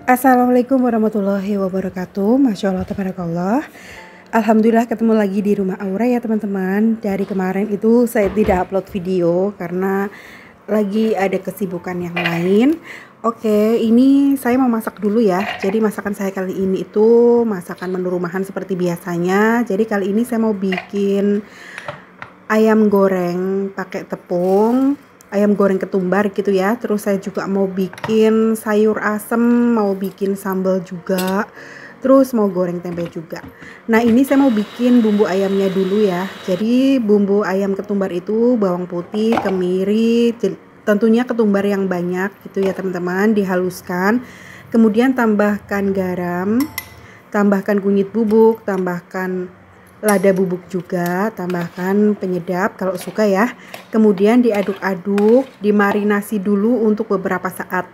Assalamualaikum warahmatullahi wabarakatuh. Masya Allah, tabarakallah. Alhamdulillah ketemu lagi di rumah Aura ya teman-teman. Dari kemarin itu saya tidak upload video karena lagi ada kesibukan yang lain. Oke, ini saya mau masak dulu ya. Jadi masakan saya kali ini itu masakan menu rumahan seperti biasanya. Jadi kali ini saya mau bikin ayam goreng pakai tepung, ayam goreng ketumbar gitu ya. Terus saya juga mau bikin sayur asem, mau bikin sambal juga. Terus mau goreng tempe juga. Nah, ini saya mau bikin bumbu ayamnya dulu ya. Jadi bumbu ayam ketumbar itu bawang putih, kemiri, tentunya ketumbar yang banyak gitu ya teman-teman, dihaluskan. Kemudian tambahkan garam, tambahkan kunyit bubuk, tambahkan lada bubuk juga, tambahkan penyedap kalau suka ya. Kemudian diaduk-aduk, dimarinasi dulu untuk beberapa saat.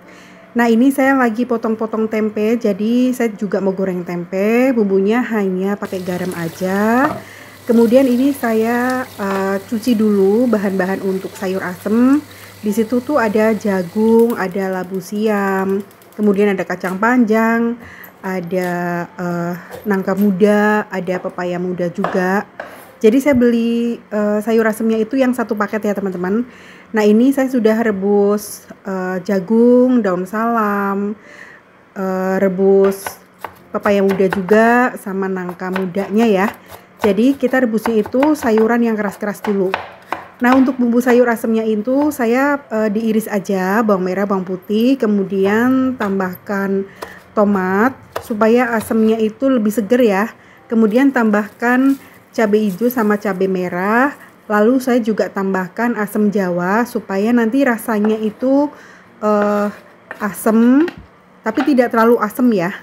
Nah, ini saya lagi potong-potong tempe, jadi saya juga mau goreng tempe. Bumbunya hanya pakai garam aja. Kemudian ini saya cuci dulu bahan-bahan untuk sayur asem. Di situ tuh ada jagung, ada labu siam, kemudian ada kacang panjang, ada nangka muda, ada pepaya muda juga. Jadi saya beli sayur asemnya itu yang satu paket ya teman-teman. Nah, ini saya sudah rebus jagung, daun salam, rebus pepaya muda juga sama nangka mudanya ya. Jadi kita rebusnya itu sayuran yang keras-keras dulu. Nah, untuk bumbu sayur asemnya itu saya diiris aja bawang merah, bawang putih, kemudian tambahkan tomat supaya asemnya itu lebih seger ya. Kemudian tambahkan cabai hijau sama cabai merah. Lalu saya juga tambahkan asam jawa supaya nanti rasanya itu asam tapi tidak terlalu asam ya.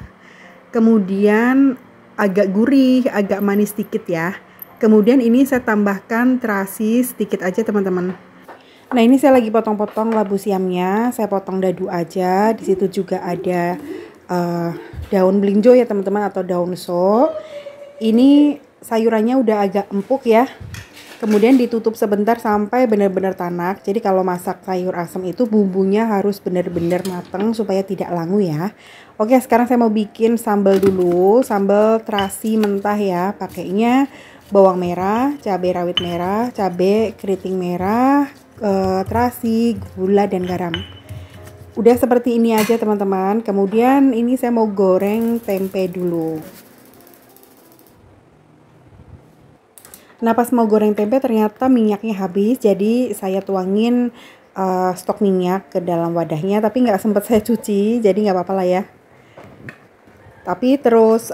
Kemudian agak gurih, agak manis sedikit ya. Kemudian ini saya tambahkan terasi sedikit aja teman-teman. Nah, ini saya lagi potong-potong labu siamnya, saya potong dadu aja. Di situ juga ada daun melinjo ya teman-teman, atau daun so. Ini sayurannya udah agak empuk ya. Kemudian ditutup sebentar sampai benar-benar tanak. Jadi kalau masak sayur asam itu bumbunya harus benar-benar mateng supaya tidak langu ya. Oke, sekarang saya mau bikin sambal dulu. Sambal terasi mentah ya. Pakainya bawang merah, cabai rawit merah, cabai keriting merah, terasi, gula dan garam. Udah seperti ini aja teman-teman. Kemudian ini saya mau goreng tempe dulu. Nah, pas mau goreng tempe ternyata minyaknya habis, jadi saya tuangin stok minyak ke dalam wadahnya, tapi nggak sempat saya cuci, jadi nggak apa-apa lah ya. Tapi terus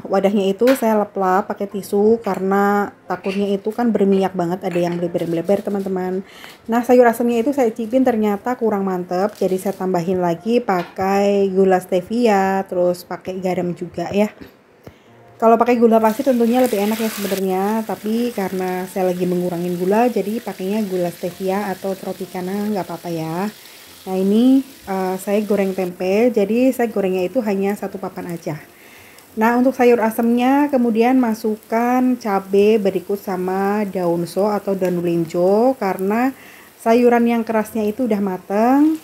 wadahnya itu saya lap-lap pakai tisu karena takutnya itu kan berminyak banget, ada yang bleber-bleber teman-teman. Nah, sayur asamnya itu saya cicipin ternyata kurang mantep, jadi saya tambahin lagi pakai gula stevia, terus pakai garam juga ya. Kalau pakai gula pasir tentunya lebih enak ya sebenarnya, tapi karena saya lagi mengurangin gula, jadi pakainya gula stevia atau tropicana, nggak apa-apa ya. Nah, ini saya goreng tempe, jadi saya gorengnya itu hanya satu papan aja. Nah, untuk sayur asamnya kemudian masukkan cabai berikut sama daun so atau daun melinjo, karena sayuran yang kerasnya itu udah mateng.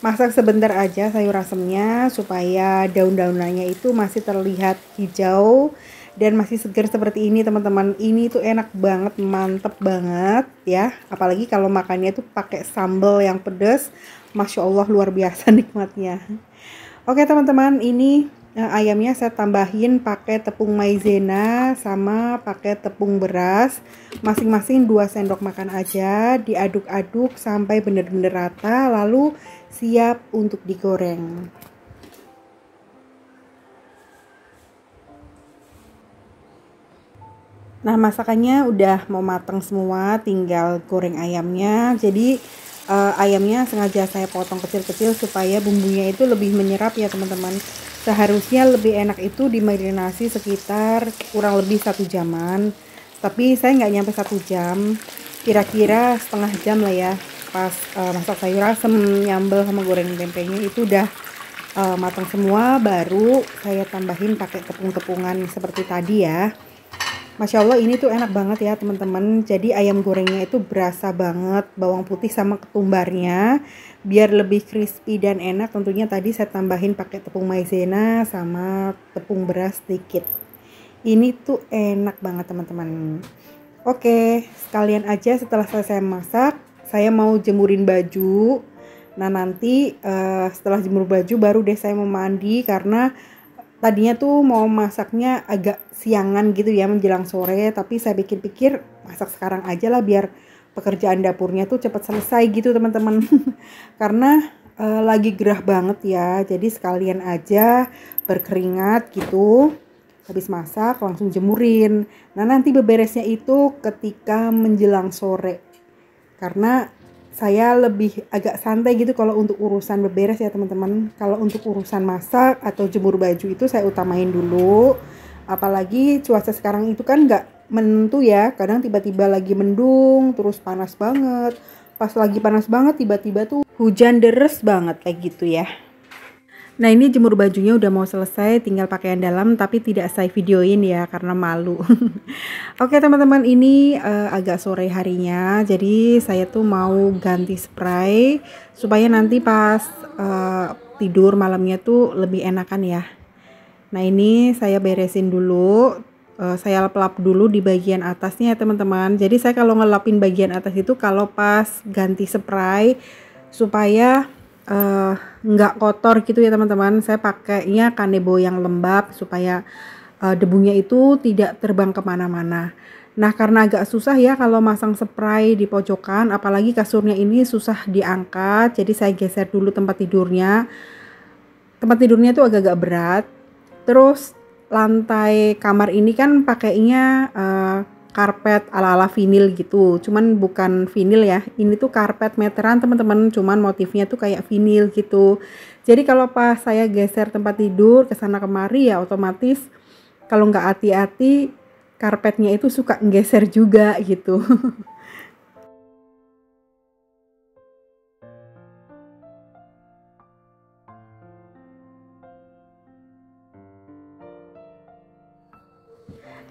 Masak sebentar aja sayur asemnya supaya daun-daunannya itu masih terlihat hijau dan masih segar seperti ini teman-teman. Ini tuh enak banget, mantep banget ya. Apalagi kalau makannya tuh pakai sambal yang pedas, Masya Allah luar biasa nikmatnya. Oke teman-teman, ini ayamnya saya tambahin pakai tepung maizena sama pakai tepung beras, masing-masing 2 sendok makan aja. Diaduk-aduk sampai benar-benar rata, lalu siap untuk digoreng. Nah, masakannya udah mau matang semua, tinggal goreng ayamnya. Jadi ayamnya sengaja saya potong kecil-kecil supaya bumbunya itu lebih menyerap ya teman-teman. Seharusnya lebih enak itu dimarinasi sekitar kurang lebih 1 jaman, tapi saya nggak nyampe 1 jam, kira-kira setengah jam lah ya. Pas masak sayur asem, nyambel sama goreng tempenya itu udah matang semua, baru saya tambahin pakai tepung-tepungan seperti tadi ya. Masya Allah ini tuh enak banget ya teman-teman. Jadi ayam gorengnya itu berasa banget bawang putih sama ketumbarnya. Biar lebih crispy dan enak tentunya tadi saya tambahin pakai tepung maizena sama tepung beras sedikit. Ini tuh enak banget teman-teman. Oke, sekalian aja setelah selesai masak, saya mau jemurin baju. Nah nanti setelah jemur baju baru deh saya mau mandi karena tadinya tuh mau masaknya agak siangan gitu ya menjelang sore, tapi saya pikir-pikir masak sekarang aja lah biar pekerjaan dapurnya tuh cepat selesai gitu teman-teman. Karena lagi gerah banget ya, jadi sekalian aja berkeringat gitu. Habis masak langsung jemurin. Nah nanti beberesnya itu ketika menjelang sore. Karena saya lebih agak santai gitu kalau untuk urusan beberes ya teman-teman. Kalau untuk urusan masak atau jemur baju itu saya utamain dulu. Apalagi cuaca sekarang itu kan nggak menentu ya. Kadang tiba-tiba lagi mendung, terus panas banget. Pas lagi panas banget tiba-tiba tuh hujan deres banget kayak gitu ya. Nah ini jemur bajunya udah mau selesai, tinggal pakaian dalam tapi tidak saya videoin ya karena malu. Oke teman-teman, ini agak sore harinya, jadi saya tuh mau ganti spray supaya nanti pas tidur malamnya tuh lebih enakan ya. Nah ini saya beresin dulu, saya lap-lap dulu di bagian atasnya ya teman-teman. Jadi saya kalau ngelapin bagian atas itu kalau pas ganti spray supaya nggak kotor gitu ya teman-teman. Saya pakainya kanebo yang lembab supaya debunya itu tidak terbang kemana-mana. Nah karena agak susah ya kalau masang spray di pojokan, apalagi kasurnya ini susah diangkat, jadi saya geser dulu tempat tidurnya. Tempat tidurnya tuh agak-agak berat. Terus lantai kamar ini kan pakainya karpet ala-ala vinil gitu, cuman bukan vinil ya, ini tuh karpet meteran teman-teman, cuman motifnya tuh kayak vinil gitu. Jadi kalau pas saya geser tempat tidur ke sana kemari ya otomatis kalau nggak hati-hati karpetnya itu suka nggeser juga gitu.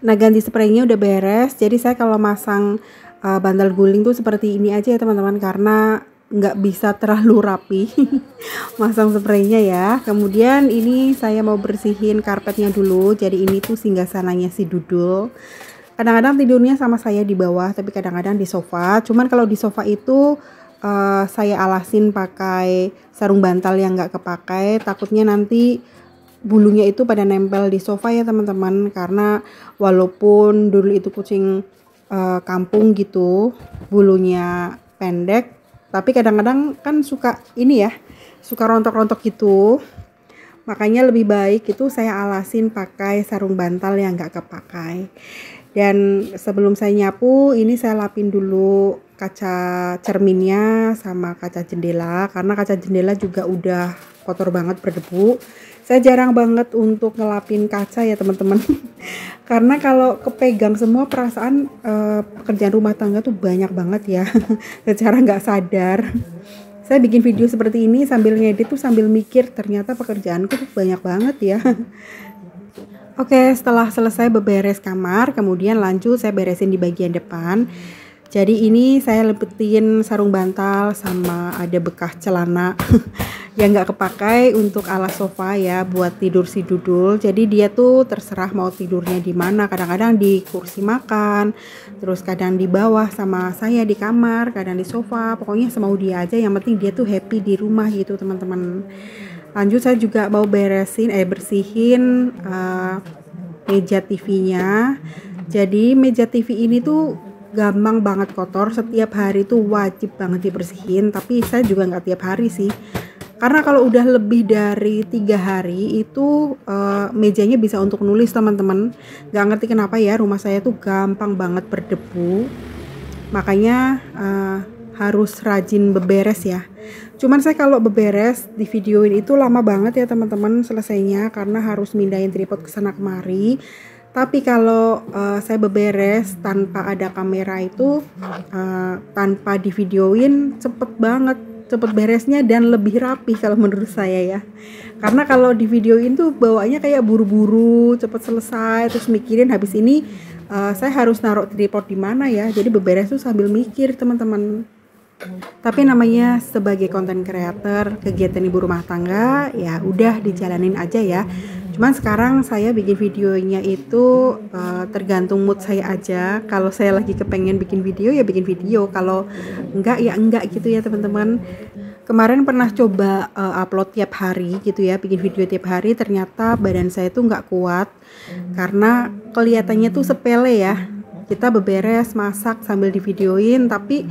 Nah ganti spraynya udah beres, jadi saya kalau masang bantal guling tuh seperti ini aja ya teman-teman, karena nggak bisa terlalu rapi masang spraynya ya. Kemudian ini saya mau bersihin karpetnya dulu, jadi ini tuh singgasananya si Dudul. Kadang-kadang tidurnya sama saya di bawah, tapi kadang-kadang di sofa. Cuman kalau di sofa itu saya alasin pakai sarung bantal yang nggak kepakai, takutnya nanti bulunya itu pada nempel di sofa ya teman-teman. Karena walaupun dulu itu kucing kampung gitu, bulunya pendek, tapi kadang-kadang kan suka ini ya, suka rontok-rontok gitu. Makanya lebih baik itu saya alasin pakai sarung bantal yang nggak kepakai. Dan sebelum saya nyapu, ini saya lapin dulu kaca cerminnya sama kaca jendela, karena kaca jendela juga udah kotor banget berdebu. Saya jarang banget untuk ngelapin kaca ya teman-teman. Karena kalau kepegang semua perasaan pekerjaan rumah tangga tuh banyak banget ya. Secara nggak sadar. Saya bikin video seperti ini sambil ngedit tuh sambil mikir ternyata pekerjaanku tuh banyak banget ya. Oke, setelah selesai beberes kamar, kemudian lanjut saya beresin di bagian depan. Jadi ini saya lepetin sarung bantal sama ada bekas celana yang nggak kepakai untuk alas sofa ya buat tidur si Dudul. Jadi dia tuh terserah mau tidurnya di mana. Kadang-kadang di kursi makan, terus kadang di bawah sama saya di kamar, kadang di sofa. Pokoknya semau dia aja. Yang penting dia tuh happy di rumah gitu teman-teman. Lanjut saya juga mau bersihin meja TV-nya. Jadi meja TV ini tuh gampang banget kotor, setiap hari tuh wajib banget dibersihin. Tapi saya juga nggak tiap hari sih, karena kalau udah lebih dari 3 hari itu mejanya bisa untuk nulis teman-teman. Nggak ngerti kenapa ya, rumah saya tuh gampang banget berdebu, makanya harus rajin beberes ya. Cuman saya kalau beberes di videoin itu lama banget ya teman-teman selesainya, karena harus mindahin tripod ke sana kemari. Tapi kalau saya beberes tanpa ada kamera itu, tanpa di videoin cepet banget, cepet beresnya dan lebih rapi kalau menurut saya ya. Karena kalau di videoin tuh bawaannya kayak buru-buru, cepet selesai, terus mikirin habis ini saya harus naruh tripod di mana ya. Jadi beberes tuh sambil mikir teman-teman. Tapi namanya sebagai konten creator, kegiatan ibu rumah tangga, ya udah dijalanin aja ya. Cuman sekarang saya bikin videonya itu tergantung mood saya aja. Kalau saya lagi kepengen bikin video ya bikin video, kalau enggak ya enggak gitu ya teman-teman. Kemarin pernah coba upload tiap hari gitu ya, bikin video tiap hari, ternyata badan saya tuh nggak kuat karena kelihatannya tuh sepele ya. Kita beberes, masak sambil divideoin, tapi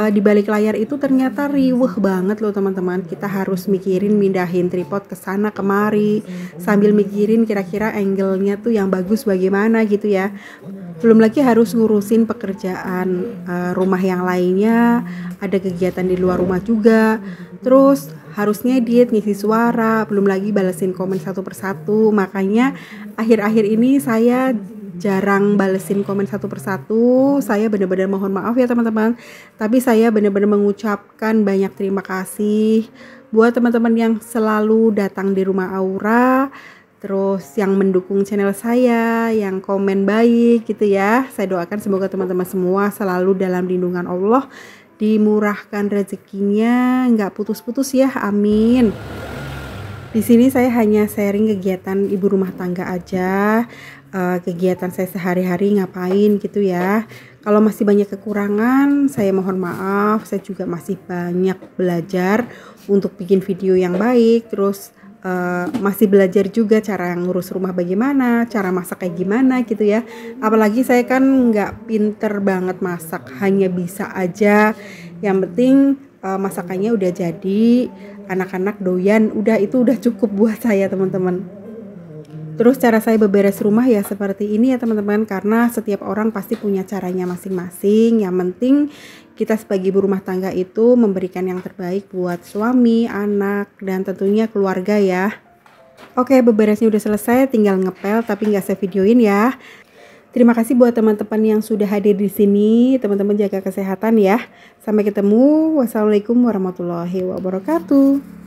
di balik layar itu ternyata riweh banget loh teman-teman. Kita harus mikirin mindahin tripod ke sana kemari, sambil mikirin kira-kira angle-nya tuh yang bagus bagaimana gitu ya. Belum lagi harus ngurusin pekerjaan rumah yang lainnya, ada kegiatan di luar rumah juga. Terus harus ngedit, ngisi suara, belum lagi balesin komen satu persatu. Makanya akhir-akhir ini saya jarang balesin komen satu persatu. Saya benar-benar mohon maaf ya teman-teman. Tapi saya benar-benar mengucapkan banyak terima kasih buat teman-teman yang selalu datang di rumah Aura, terus yang mendukung channel saya, yang komen baik gitu ya. Saya doakan semoga teman-teman semua selalu dalam lindungan Allah, dimurahkan rezekinya, nggak putus-putus ya, amin. Di sini saya hanya sharing kegiatan ibu rumah tangga aja, kegiatan saya sehari-hari ngapain gitu ya. Kalau masih banyak kekurangan, saya mohon maaf. Saya juga masih banyak belajar untuk bikin video yang baik. Terus masih belajar juga cara ngurus rumah bagaimana, cara masak kayak gimana gitu ya. Apalagi saya kan nggak pinter banget masak, hanya bisa aja. Yang penting masakannya udah jadi, anak-anak doyan, udah itu udah cukup buat saya teman-teman. Terus cara saya beberes rumah ya seperti ini ya teman-teman, karena setiap orang pasti punya caranya masing-masing. Yang penting kita sebagai ibu rumah tangga itu memberikan yang terbaik buat suami, anak, dan tentunya keluarga ya. Oke, beberesnya udah selesai, tinggal ngepel tapi nggak saya videoin ya. Terima kasih buat teman-teman yang sudah hadir di sini. Teman-teman jaga kesehatan ya. Sampai ketemu. Wassalamualaikum warahmatullahi wabarakatuh.